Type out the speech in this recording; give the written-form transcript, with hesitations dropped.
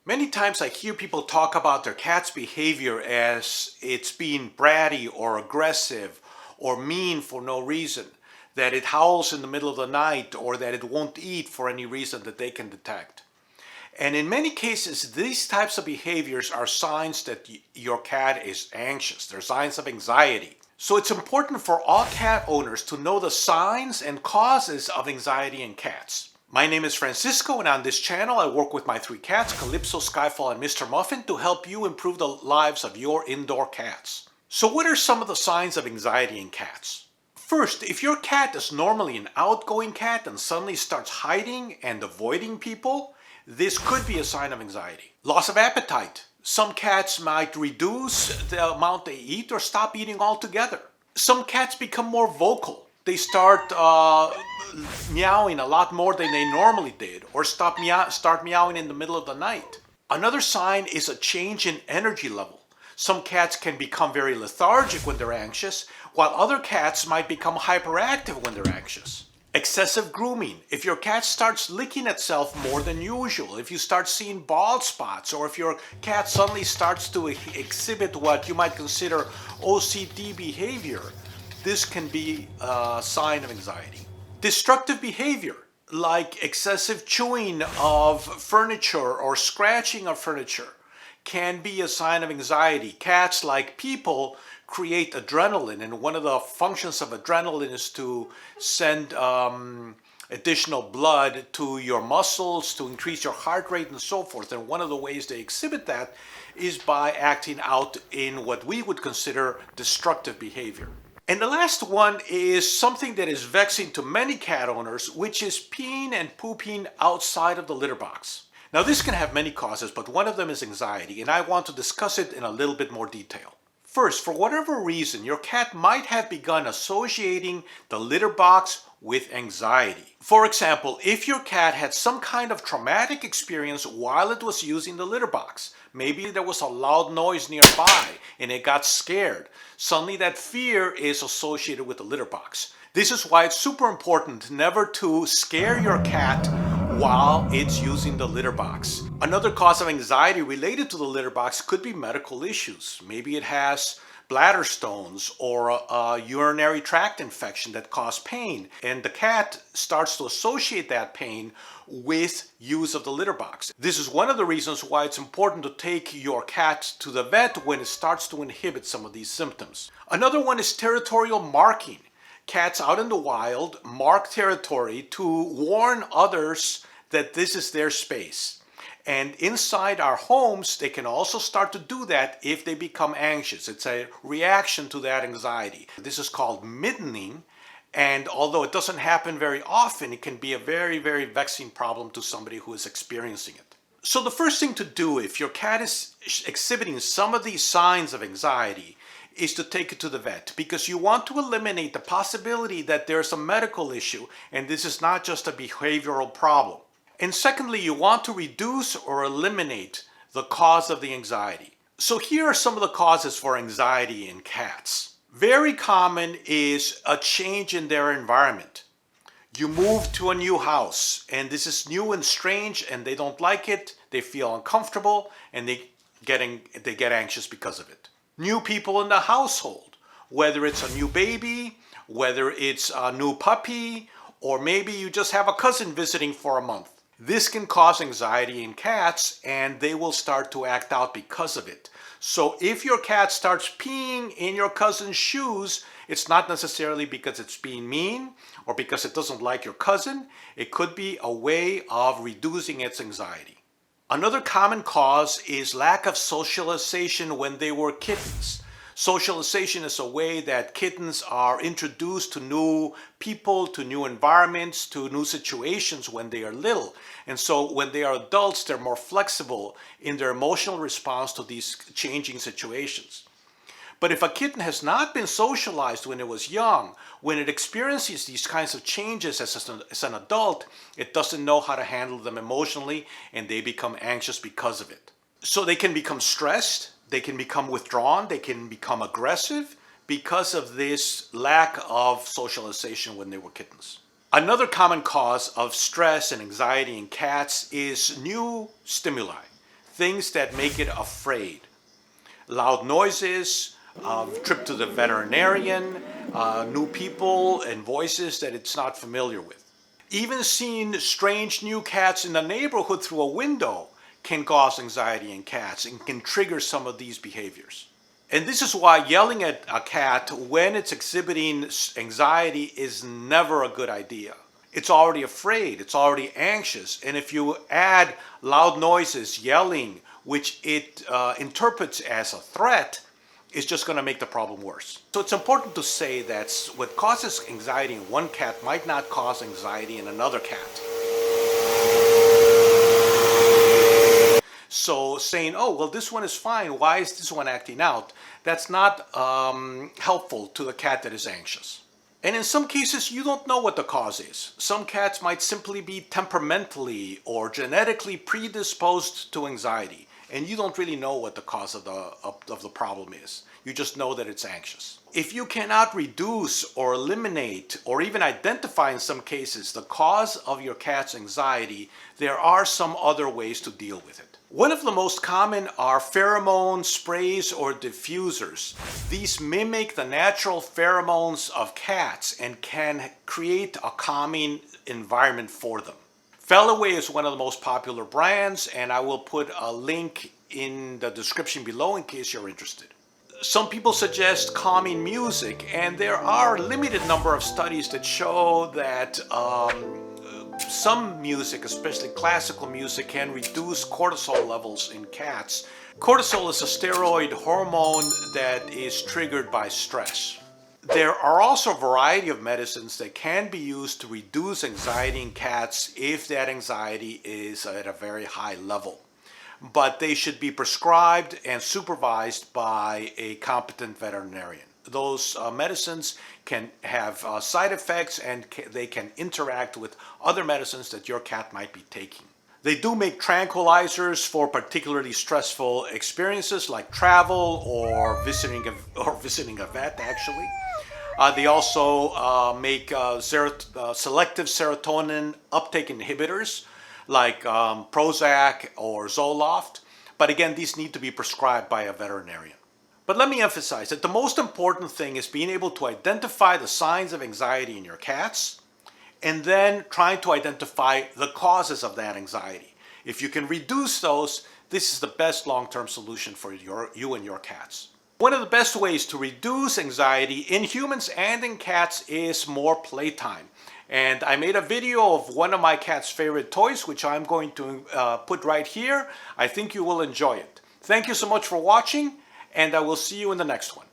Many times I hear people talk about their cat's behavior as it's being bratty or aggressive or mean for no reason, that it howls in the middle of the night or that it won't eat for any reason that they can detect. And in many cases, these types of behaviors are signs that your cat is anxious. They're signs of anxiety. So it's important for all cat owners to know the signs and causes of anxiety in cats. My name is Francisco, and on this channel I work with my three cats, Calypso, Skyfall, and Mr. Muffin, to help you improve the lives of your indoor cats. So what are some of the signs of anxiety in cats? First, if your cat is normally an outgoing cat and suddenly starts hiding and avoiding people, this could be a sign of anxiety. Loss of appetite. Some cats might reduce the amount they eat or stop eating altogether. Some cats become more vocal. They start meowing a lot more than they normally did, or start meowing in the middle of the night. Another sign is a change in energy level. Some cats can become very lethargic when they're anxious, while other cats might become hyperactive when they're anxious. Excessive grooming. If your cat starts licking itself more than usual, if you start seeing bald spots, or if your cat suddenly starts to exhibit what you might consider OCD behavior, this can be a sign of anxiety. Destructive behavior, like excessive chewing of furniture or scratching of furniture, can be a sign of anxiety. Cats, like people, create adrenaline, and one of the functions of adrenaline is to send additional blood to your muscles to increase your heart rate and so forth. And one of the ways they exhibit that is by acting out in what we would consider destructive behavior. And the last one is something that is vexing to many cat owners, which is peeing and pooping outside of the litter box. Now, this can have many causes, but one of them is anxiety, and I want to discuss it in a little bit more detail. First, for whatever reason, your cat might have begun associating the litter box with anxiety. For example, if your cat had some kind of traumatic experience while it was using the litter box, maybe there was a loud noise nearby and it got scared, suddenly that fear is associated with the litter box. This is why it's super important never to scare your cat while it's using the litter box. Another cause of anxiety related to the litter box could be medical issues. Maybe it has bladder stones or a urinary tract infection that cause pain, and the cat starts to associate that pain with use of the litter box. This is one of the reasons why it's important to take your cat to the vet when it starts to inhibit some of these symptoms. Another one is territorial marking. Cats out in the wild mark territory to warn others that this is their space. And inside our homes, they can also start to do that if they become anxious. It's a reaction to that anxiety. This is called middening. And although it doesn't happen very often, it can be a very, very vexing problem to somebody who is experiencing it. So the first thing to do if your cat is exhibiting some of these signs of anxiety is to take it to the vet, because you want to eliminate the possibility that there's a medical issue and this is not just a behavioral problem. And secondly, you want to reduce or eliminate the cause of the anxiety. So here are some of the causes for anxiety in cats. Very common is a change in their environment. You move to a new house and this is new and strange and they don't like it, they feel uncomfortable, and they get anxious because of it. New people in the household, whether it's a new baby, whether it's a new puppy, or maybe you just have a cousin visiting for a month. This can cause anxiety in cats and they will start to act out because of it. So if your cat starts peeing in your cousin's shoes, it's not necessarily because it's being mean or because it doesn't like your cousin. It could be a way of reducing its anxiety. Another common cause is lack of socialization when they were kittens. Socialization is a way that kittens are introduced to new people, to new environments, to new situations when they are little. And so when they are adults, they're more flexible in their emotional response to these changing situations. But if a kitten has not been socialized when it was young, when it experiences these kinds of changes as an adult, it doesn't know how to handle them emotionally and they become anxious because of it. So they can become stressed, they can become withdrawn, they can become aggressive because of this lack of socialization when they were kittens. Another common cause of stress and anxiety in cats is new stimuli. things that make it afraid. Loud noises, trip to the veterinarian, new people and voices that it's not familiar with. Even seeing strange new cats in the neighborhood through a window can cause anxiety in cats and can trigger some of these behaviors. And this is why yelling at a cat when it's exhibiting anxiety is never a good idea. It's already afraid, it's already anxious, and if you add loud noises, yelling, which it interprets as a threat, it's just going to make the problem worse. So it's important to say that what causes anxiety in one cat might not cause anxiety in another cat. So saying, oh, well, this one is fine, why is this one acting out? That's not helpful to the cat that is anxious. And in some cases, you don't know what the cause is. Some cats might simply be temperamentally or genetically predisposed to anxiety, and you don't really know what the cause of the problem is. You just know that it's anxious. If you cannot reduce or eliminate or even identify in some cases the cause of your cat's anxiety, there are some other ways to deal with it. One of the most common are pheromone sprays or diffusers. These mimic the natural pheromones of cats and can create a calming environment for them. Fellaway is one of the most popular brands, and I will put a link in the description below in case you're interested. Some people suggest calming music, and there are a limited number of studies that show that some music, especially classical music, can reduce cortisol levels in cats. Cortisol is a steroid hormone that is triggered by stress. There are also a variety of medicines that can be used to reduce anxiety in cats if that anxiety is at a very high level. But they should be prescribed and supervised by a competent veterinarian. Those medicines can have side effects, and they can interact with other medicines that your cat might be taking. They do make tranquilizers for particularly stressful experiences like travel or visiting a vet, actually. They also make selective serotonin uptake inhibitors like Prozac or Zoloft. But again, these need to be prescribed by a veterinarian. But let me emphasize that the most important thing is being able to identify the signs of anxiety in your cats and then trying to identify the causes of that anxiety. If you can reduce those, this is the best long-term solution for you and your cats. One of the best ways to reduce anxiety in humans and in cats is more playtime. And I made a video of one of my cat's favorite toys, which I'm going to put right here. I think you will enjoy it. Thank you so much for watching, and I will see you in the next one.